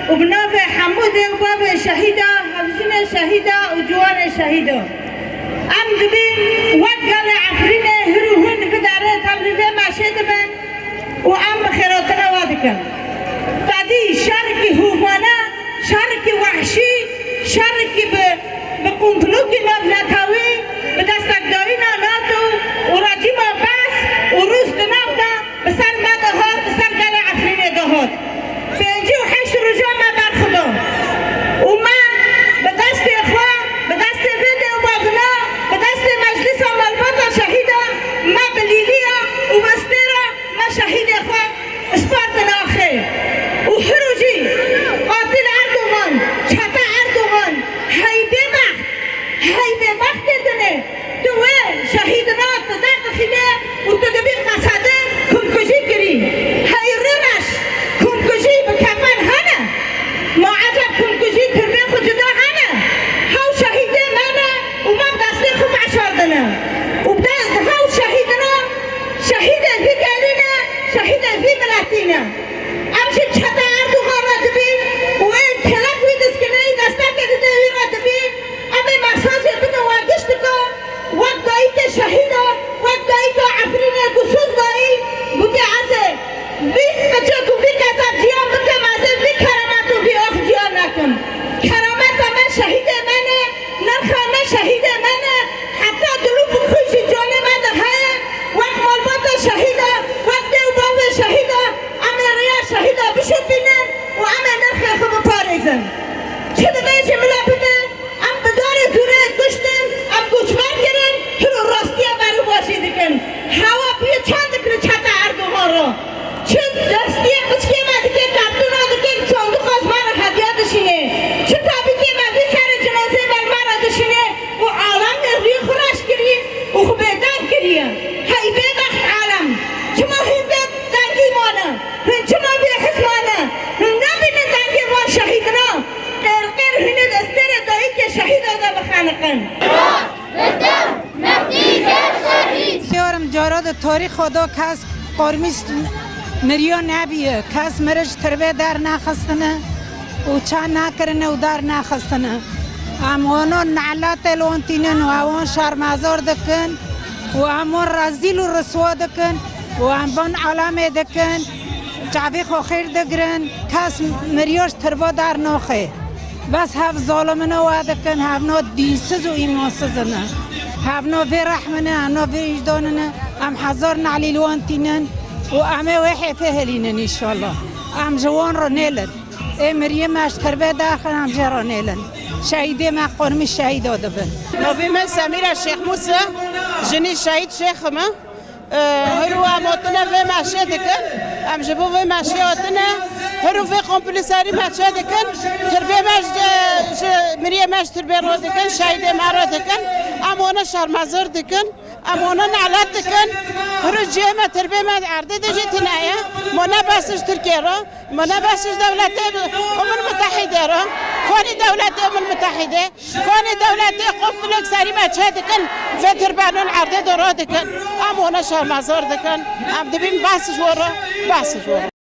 وبنافع حمود وباب شهيدة هفزنا شهيدة وجوان شهيدة أم دبين وقال عفرينة هروهن بدارة تبليفة ما شدبن وأم خيراتنا وادكن بعدي شاركي هوفانا شاركي وحشي شاركي بقنطلوكي نبناتاوي بدستك دارينا ناتو وراجيما باس وروس دنابدا بسر ما دهات بسر قال عفرينة دهات بيجي وحش رجوع ما برخدو وما بدست إخوة بدست فيديو وبغنا بدست مجلس ملبطة شهيدة ما بليلية وبستيرة ما شهيد إخوة اسبارتنا أخي وحروجي قاتل أردوغان شتا أردوغان هاي بمخت دني دوه شهيدنا تدق خيده وتدبير قصده كمكجي كري هاي الرمش كمكجي بكفن هنا ما عجب كمكجي تربيه خجدا هنا هاو شهيده مانا وما بدست خب عشاردنا وبدأ هاو شهيدنا شهيده في قالينا شهيده في ملاتينا امشي تشتا اردوغان راتبين وين تلاك ويدسكني دستك تدوي راتبين امي مخصوص يبنى واقشتكو وقت شهيدة وقت عفرينة قصوص داي بودي عزي بيك بچوكو بيك عزب جيان بكم عزي بيك كراماتو بي اخ جيان نكم كراماتا من شهيدة منه نرخا من شهيدة منه حتى دلو بخوشي جاني من هاي وقت مالباتا شهيدة وقت وبابا شهيدة امي ريا شهيدة بشو بينن وامي نرخا خبو پاريزن چه دميشي ملا بينن ام بداري زوره گشتن ام گوشمن گرن هرو راستيا برو باشي دكن هوا بيه چند دكن چتا اردوغان رو چند راستيا بچكي ما دكن کارتونا دكن صندوق از من هدیه دشینه چه تابیکی ما بی سر جنازه بر من دشینه و عالم روی خراش کری و خوبیدن کریه هی ببخت عالم چما هی دنگی مانه چما بی حسمانه نبینه دنگی وان شهیدنا قرقر هنه دستر دایی که شهید آده بخانقن یارم جاراد تاریخ خدا کس قرمیش مریا نبیه کس مرش تربه در نخستنه و چند نکرنه و در نخستنه امانو نعلات الوانتینن و اوان شرمزار دکن و امان رزیل و رسوا دکن و امان علامه دکن چعبی خو خیر دگرن کس مریاش تربه در نخه بس هف ظالمنا وادکن هف نو دینسز و ایمانسزنه هف نو في رحمنا هف في وجداننا ام حذر نعلي الوانتينن وامي وحي فهلينن ان شاء الله ام جوان رو نيلن اي مريم اش تربيه داخل ام جرا نيلن شهيدي ما قرمي الشهيد دبن نوفي من سميرة الشيخ موسى جني شهيد شيخ ما هرو اموتنا في ماشي دكن ام جبو في ماشي اوتنا هرو في قنبلساري ماشي دكن تربيه ماش مريم ماش تربيه رو دكن شهيدي ما رو دكن امونا شرمزار دكن امونا نعلات دكن هرو جيما تربيه ما عرضي دجي تنايا منا باسش تركيا رو منا باسش دولة المتحدة رو كوني دولة المتحدة كوني دولة قنبلساري ماشي دكن في تربانون عرضي درو دكن امونا شرمزار دكن ام دبين باسش ورا باسش ورا